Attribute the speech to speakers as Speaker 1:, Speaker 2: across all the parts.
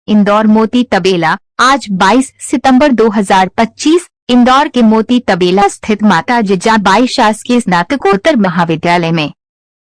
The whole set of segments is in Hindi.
Speaker 1: इंदौर मोती तबेला। आज 22 सितंबर 2025 इंदौर के मोती तबेला स्थित माता जीजाबाई शासकीय स्नातकोत्तर महाविद्यालय में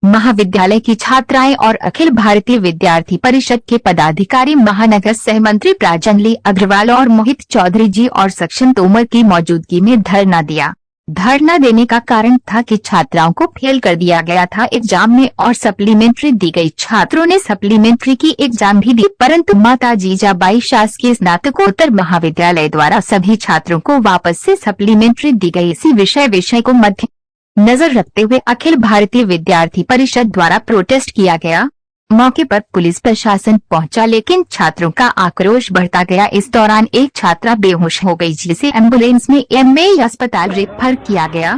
Speaker 1: महाविद्यालय की छात्राएं और अखिल भारतीय विद्यार्थी परिषद के पदाधिकारी, महानगर सह मंत्री प्राजंजलि अग्रवाल और मोहित चौधरी जी और सक्षम तोमर की मौजूदगी में धरना दिया। धरना देने का कारण था कि छात्राओं को फेल कर दिया गया था एग्जाम में और सप्लीमेंट्री दी गई। छात्रों ने सप्लीमेंट्री की एग्जाम भी दी, परंतु माता जीजाबाई शासकीय स्नातकोत्तर महाविद्यालय द्वारा सभी छात्रों को वापस से सप्लीमेंट्री दी गई। इसी विषय को मध्य नजर रखते हुए अखिल भारतीय विद्यार्थी परिषद द्वारा प्रोटेस्ट किया गया। मौके पर पुलिस प्रशासन पहुंचा, लेकिन छात्रों का आक्रोश बढ़ता गया। इस दौरान एक छात्रा बेहोश हो गई, जिसे एम्बुलेंस में एमए अस्पताल रेफर किया गया।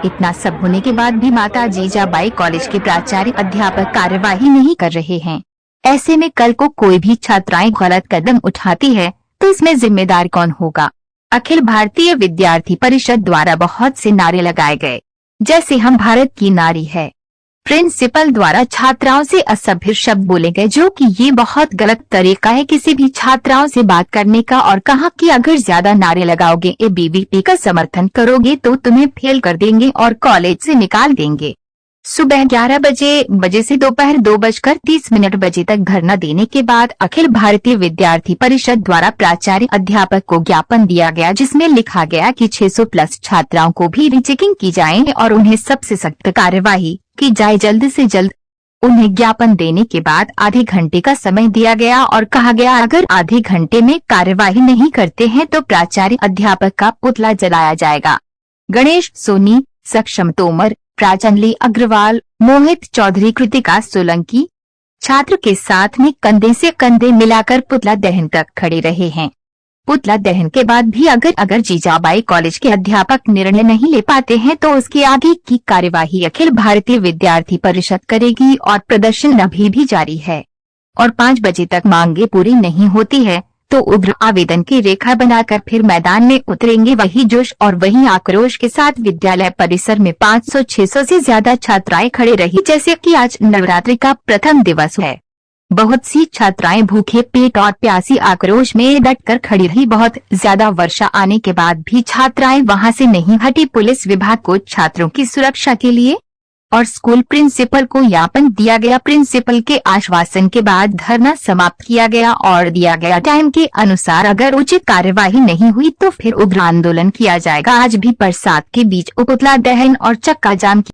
Speaker 1: इतना सब होने के बाद भी माता जीजाबाई कॉलेज के प्राचार्य अध्यापक कार्यवाही नहीं कर रहे हैं। ऐसे में कल को कोई भी छात्राएं गलत कदम उठाती है तो इसमें जिम्मेदार कौन होगा? अखिल भारतीय विद्यार्थी परिषद द्वारा बहुत से नारे लगाए गए, जैसे हम भारत की नारी है। प्रिंसिपल द्वारा छात्राओं से असभ्य शब्द बोले गए, जो कि ये बहुत गलत तरीका है किसी भी छात्राओं से बात करने का, और कहा कि अगर ज्यादा नारे लगाओगे, एबीवीपी का समर्थन करोगे तो तुम्हें फेल कर देंगे और कॉलेज से निकाल देंगे। सुबह 11 बजे से दोपहर 2:30 बजे तक धरना देने के बाद अखिल भारतीय विद्यार्थी परिषद द्वारा प्राचार्य अध्यापक को ज्ञापन दिया गया, जिसमें लिखा गया कि 600 प्लस छात्राओं को भी रीचेकिंग की जाए और उन्हें सबसे सख्त कार्यवाही की जाए जल्द से जल्द। उन्हें ज्ञापन देने के बाद आधे घंटे का समय दिया गया और कहा गया अगर आधे घंटे में कार्यवाही नहीं करते हैं तो प्राचार्य अध्यापक का पुतला जलाया जाएगा। गणेश सोनी, सक्षम तोमर, प्राजंजलि अग्रवाल, मोहित चौधरी, कृतिका सोलंकी छात्र के साथ में कंधे से कंधे मिलाकर पुतला दहन तक खड़े रहे हैं। पुतला दहन के बाद भी अगर जीजाबाई कॉलेज के अध्यापक निर्णय नहीं ले पाते हैं तो उसके आगे की कार्यवाही अखिल भारतीय विद्यार्थी परिषद करेगी और प्रदर्शन अभी भी जारी है। और 5 बजे तक मांगे पूरी नहीं होती है तो उग्र आवेदन की रेखा बनाकर फिर मैदान में उतरेंगे। वही जोश और वही आक्रोश के साथ विद्यालय परिसर में 500-600 से ज्यादा छात्राएं खड़े रही, जैसे कि आज नवरात्रि का प्रथम दिवस है। बहुत सी छात्राएं भूखे पेट और प्यासी आक्रोश में डटकर खड़ी रही। बहुत ज्यादा वर्षा आने के बाद भी छात्राएं वहां से नहीं हटी। पुलिस विभाग को छात्रों की सुरक्षा के लिए और स्कूल प्रिंसिपल को ज्ञापन दिया गया। प्रिंसिपल के आश्वासन के बाद धरना समाप्त किया गया और दिया गया टाइम के अनुसार अगर उचित कार्यवाही नहीं हुई तो फिर उग्र आंदोलन किया जाएगा। आज भी बरसात के बीच पुतला दहन और चक्का जाम की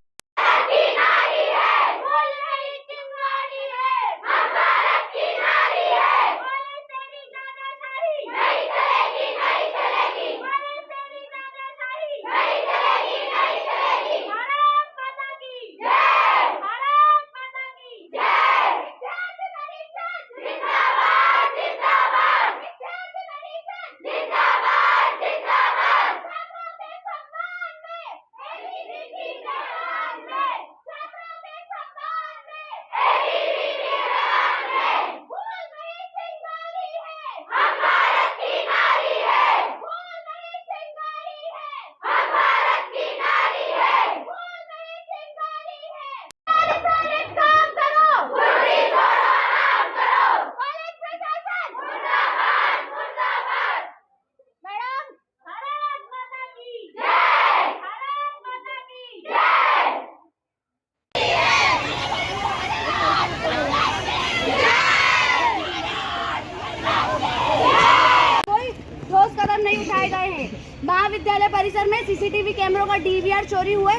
Speaker 2: नहीं उठाए गए हैं। महाविद्यालय परिसर में सीसीटीवी कैमरों का डीवीआर चोरी हुए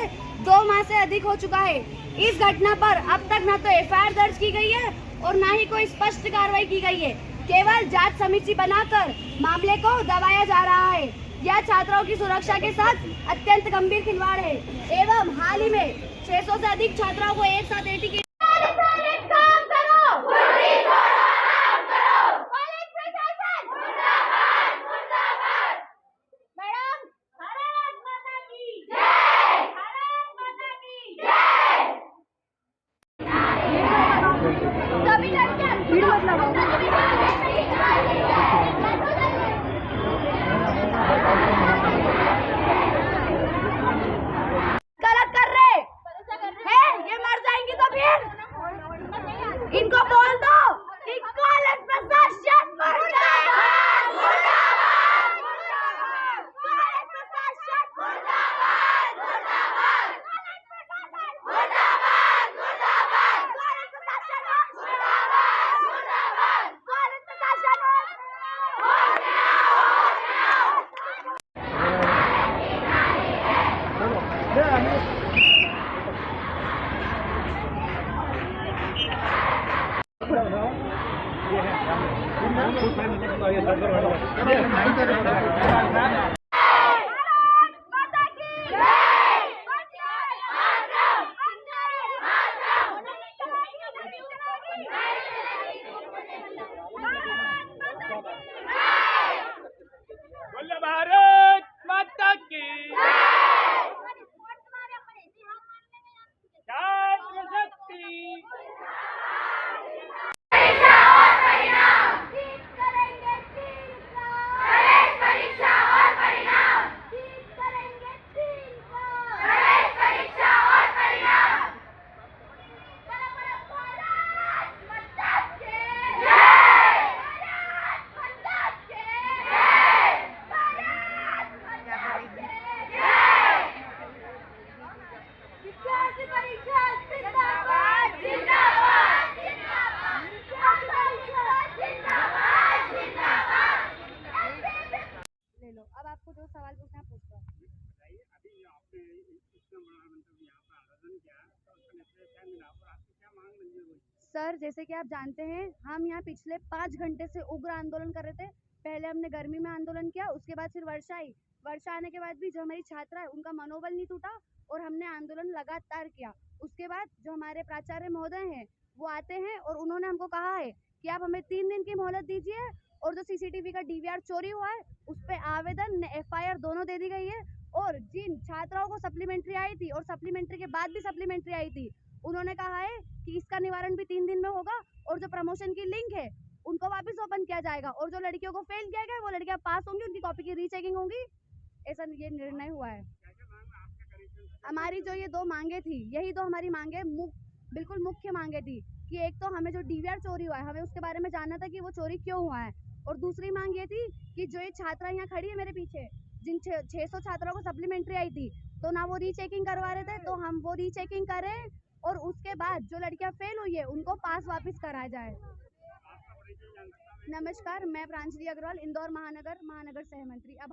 Speaker 2: 2 माह से अधिक हो चुका है। इस घटना पर अब तक न तो एफआईआर दर्ज की गई है और न ही कोई स्पष्ट कार्रवाई की गई है। केवल जांच समिति बनाकर मामले को दबाया जा रहा है। यह छात्राओं की सुरक्षा के साथ अत्यंत गंभीर खिलवाड़ है एवं हाल ही में 600 से अधिक छात्राओं को एक साथ एटी गलत कर रहे हैं, ये मर जाएंगी तो फिर
Speaker 3: बोले भारत माता की छात्र शक्ति
Speaker 2: ले लो। अब आपको जो सवाल पूछना है पूछ लो।
Speaker 3: अभी आपने इतना बड़ा मतलब यहाँ पर आयोजन किया तो उसका नेतृत्व क्या मिला और आपकी क्या मांग मंजूर हुई?
Speaker 2: सर, जैसे कि आप जानते हैं, हम यहाँ पिछले 5 घंटे से उग्र आंदोलन कर रहे थे। पहले हमने गर्मी में आंदोलन किया, उसके बाद फिर वर्षा आई। वर्षा आने के बाद भी जो हमारी छात्रा है उनका मनोबल नहीं टूटा और हमने आंदोलन लगातार किया। उसके बाद जो हमारे प्राचार्य महोदय हैं वो आते हैं और उन्होंने हमको कहा है कि आप हमें 3 दिन की मोहलत दीजिए और जो सीसीटीवी का डीवीआर चोरी हुआ है उस पर आवेदन एफआईआर दोनों दे दी गई है। और जिन छात्राओं को सप्लीमेंट्री आई थी और सप्लीमेंट्री के बाद भी सप्लीमेंट्री आई थी, उन्होंने कहा है कि इसका निवारण भी 3 दिन में होगा और जो प्रमोशन की लिंक है उनको वापस ओपन किया जाएगा और जो लड़कियों को फेल किया गया वो लड़कियां पास होंगी, उनकी कॉपी की रीचेकिंग होगी। ऐसा ये निर्णय हुआ है। हमारी जो ये 2 मांगे थी, यही तो हमारी मांगे बिल्कुल मुख्य मांगे थी कि एक तो हमें जो डीवीआर चोरी हुआ है हमें उसके बारे में जानना था कि वो चोरी क्यों हुआ है, और दूसरी मांग ये थी कि जो ये छात्रा यहाँ खड़ी है मेरे पीछे, जिन 600 छात्रों को सप्लीमेंट्री आई थी तो ना वो रीचेकिंग करवा रहे थे, तो हम वो रीचेकिंग करें और उसके बाद जो लड़कियां फेल हुई है उनको पास वापस कराया जाए। नमस्कार, मैं प्रांजलि अग्रवाल, इंदौर महानगर सह मंत्री। अब